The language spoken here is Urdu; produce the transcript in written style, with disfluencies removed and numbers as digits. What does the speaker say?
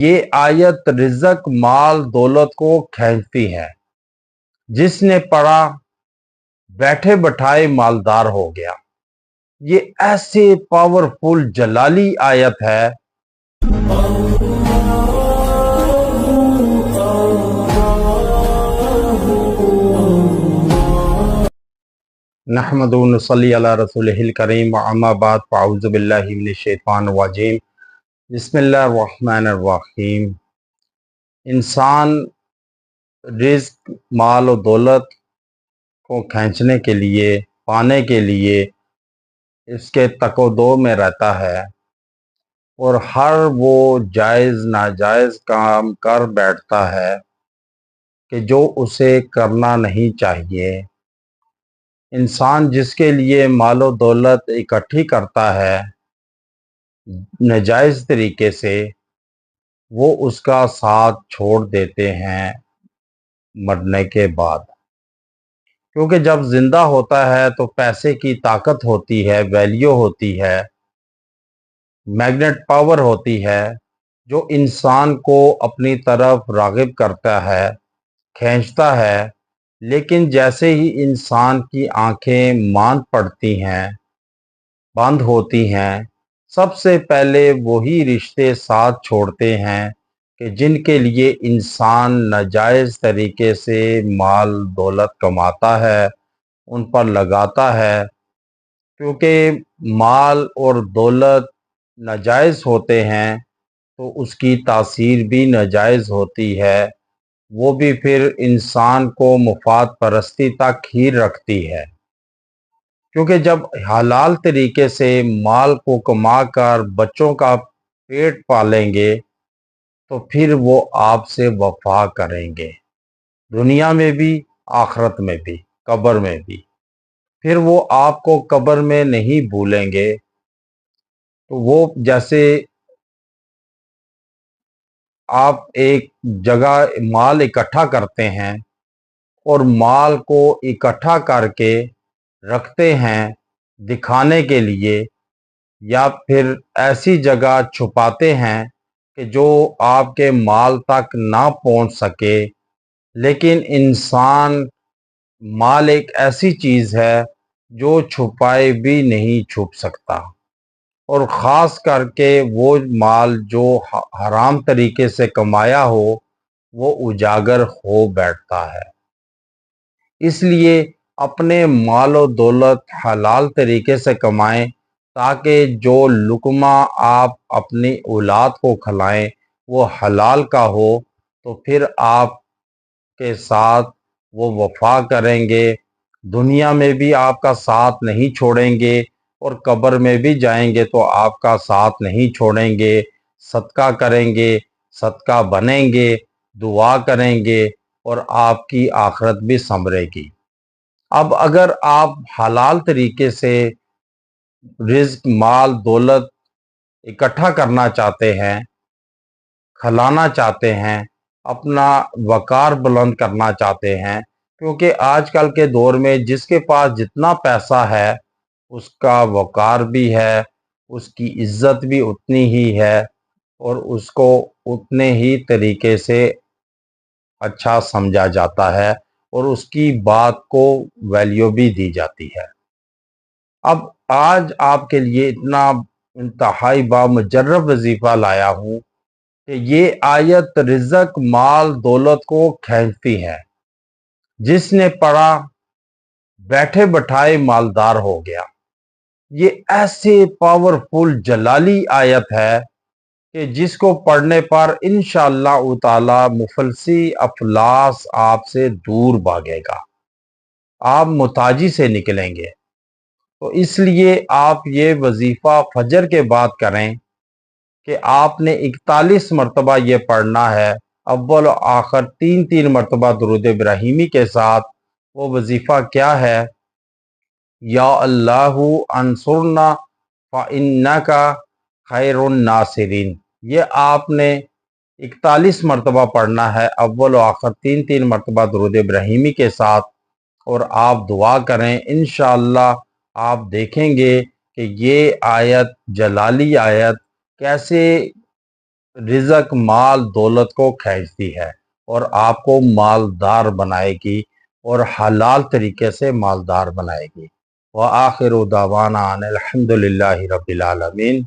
یہ آیت رزق مال دولت کو کھینچتی ہے۔ جس نے پڑھا بیٹھے بٹھائے مالدار ہو گیا۔ یہ ایسے پاورفل جلالی آیت ہے۔ نحمد و نصلی علی رسولہ الکریم، اما بعد فاعوذ باللہ من الشیطان الرجیم، بسم اللہ الرحمن الرحیم۔ انسان رزق مال و دولت کو کھینچنے کے لیے، پانے کے لیے اس کے تک و دو میں رہتا ہے اور ہر وہ جائز ناجائز کام کر بیٹھتا ہے کہ جو اسے کرنا نہیں چاہیے۔ انسان جس کے لیے مال و دولت اکٹھی کرتا ہے ناجائز طریقے سے، وہ اس کا ساتھ چھوڑ دیتے ہیں مرنے کے بعد۔ کیونکہ جب زندہ ہوتا ہے تو پیسے کی طاقت ہوتی ہے، ویلیو ہوتی ہے، میگنیٹ پاور ہوتی ہے، جو انسان کو اپنی طرف راغب کرتا ہے، کھینچتا ہے۔ لیکن جیسے ہی انسان کی آنکھیں ماند پڑتی ہیں، بند ہوتی ہیں، سب سے پہلے وہی رشتے ساتھ چھوڑتے ہیں کہ جن کے لیے انسان ناجائز طریقے سے مال دولت کماتا ہے، ان پر لگاتا ہے۔ کیونکہ مال اور دولت ناجائز ہوتے ہیں تو اس کی تاثیر بھی ناجائز ہوتی ہے، وہ بھی پھر انسان کو مفاد پرستی تک ہی رکھتی ہے۔ کیونکہ جب حلال طریقے سے مال کو کما کر بچوں کا پیٹ پالیں گے تو پھر وہ آپ سے وفا کریں گے، دنیا میں بھی، آخرت میں بھی، قبر میں بھی۔ پھر وہ آپ کو قبر میں نہیں بھولیں گے۔ تو وہ جیسے آپ ایک جگہ مال اکٹھا کرتے ہیں اور مال کو اکٹھا کر کے رکھتے ہیں دکھانے کے لیے، یا پھر ایسی جگہ چھپاتے ہیں کہ جو آپ کے مال تک نہ پہنچ سکے۔ لیکن انسان مال ایک ایسی چیز ہے جو چھپائے بھی نہیں چھپ سکتا، اور خاص کر کے وہ مال جو حرام طریقے سے کمایا ہو وہ اجاگر ہو بیٹھتا ہے۔ اس لیے اپنے مال و دولت حلال طریقے سے کمائیں، تاکہ جو لقمہ آپ اپنی اولاد کو کھلائیں وہ حلال کا ہو، تو پھر آپ کے ساتھ وہ وفا کریں گے، دنیا میں بھی آپ کا ساتھ نہیں چھوڑیں گے، اور قبر میں بھی جائیں گے تو آپ کا ساتھ نہیں چھوڑیں گے، صدقہ کریں گے، صدقہ بنیں گے، دعا کریں گے، اور آپ کی آخرت بھی سنورے گی۔ اب اگر آپ حلال طریقے سے رزق مال دولت اکٹھا کرنا چاہتے ہیں، کھلانا چاہتے ہیں، اپنا وقار بلند کرنا چاہتے ہیں، کیونکہ آج کل کے دور میں جس کے پاس جتنا پیسہ ہے اس کا وقار بھی ہے، اس کی عزت بھی اتنی ہی ہے، اور اس کو اتنے ہی طریقے سے اچھا سمجھا جاتا ہے، اور اس کی بات کو ویلیو بھی دی جاتی ہے۔ اب آج آپ کے لیے اتنا انتہائی بامجرب وظیفہ لایا ہوں کہ یہ آیت رزق مال دولت کو کھینچتی ہے۔ جس نے پڑھا بیٹھے بٹھائے مالدار ہو گیا۔ یہ ایسے پاورفل جلالی آیت ہے کہ جس کو پڑھنے پر انشاءاللہ تعالی مفلسی افلاس آپ سے دور بھاگے گا، آپ محتاجی سے نکلیں گے۔ تو اس لیے آپ یہ وظیفہ فجر کے بعد کریں کہ آپ نے 41 مرتبہ یہ پڑھنا ہے، اول و آخر 3 مرتبہ درود ابراہیمی کے ساتھ۔ وہ وظیفہ کیا ہے؟ یا اللہ انصرنا فإنک خیر الناصرین۔ یہ آپ نے 41 مرتبہ پڑھنا ہے، اول و آخر 3 مرتبہ درود ابراہیمی کے ساتھ، اور آپ دعا کریں۔ انشاءاللہ آپ دیکھیں گے کہ یہ آیت جلالی آیت کیسے رزق مال دولت کو کھینچتی ہے اور آپ کو مالدار بنائے گی اور حلال طریقے سے مالدار بنائے گی۔ وآخر دعوانا ان الحمد للہ رب العالمین۔